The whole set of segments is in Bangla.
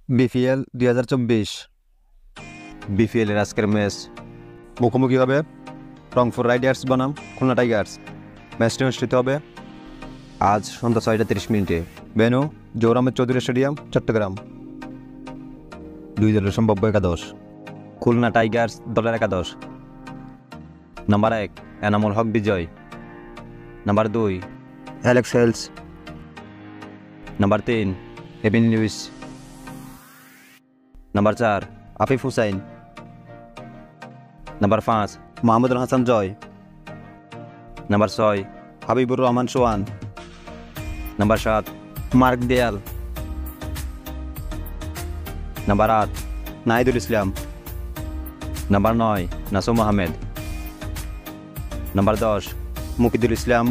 বিপিএল 2024 বিপিএলের আজকের ম্যাচ মুখোমুখি হবে রংপুর রাইডার্স বনাম খুলনা টাইগার্স। ম্যাচটি অনুষ্ঠিত হবে আজ সন্ধ্যা 6:30 ভেন্যু জহুর আহমেদ চৌধুরী স্টেডিয়াম, চট্টগ্রাম। দুই দলের সম্ভাব্য একাদশ। খুলনা টাইগার্স দলের একাদশ: number 1 Enamul Haque Bijoy, number 2 Alex Hales, number 3 Evin Lewis, number 4 Afif Hossain, number 5 Mahmudul Hasan Joy, number 6 Habibur Rahman Sohan, number 7 Mark Deyal, number 8 Nahidul Islam, number 9 Nasum Ahmed, number 10 Mukidul Islam,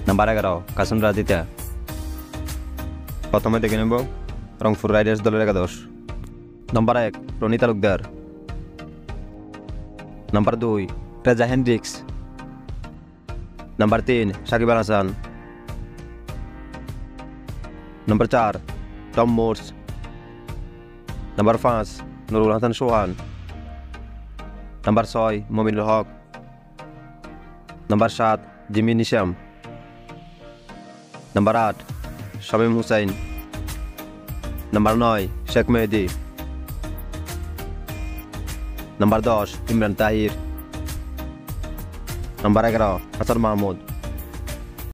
number 11 Kasun Rajitha. প্রথমে দেখে নেব রংপুর রাইডার্স দলের একাদশ। Number 1 Rony Talukdar, number 2 Reeza Hendricks, number 3 Shakib Al Hasan, number 4 Tom Moores, number 5 Nurul Hasan Sohan, number 6 Mominul Haque, number 7 Jimmy Neesham, number 8 Shamim Hossain, number 9 Sheikh Mahedi, number 10 Imran Tahir, number 11 Hasan Mahmud.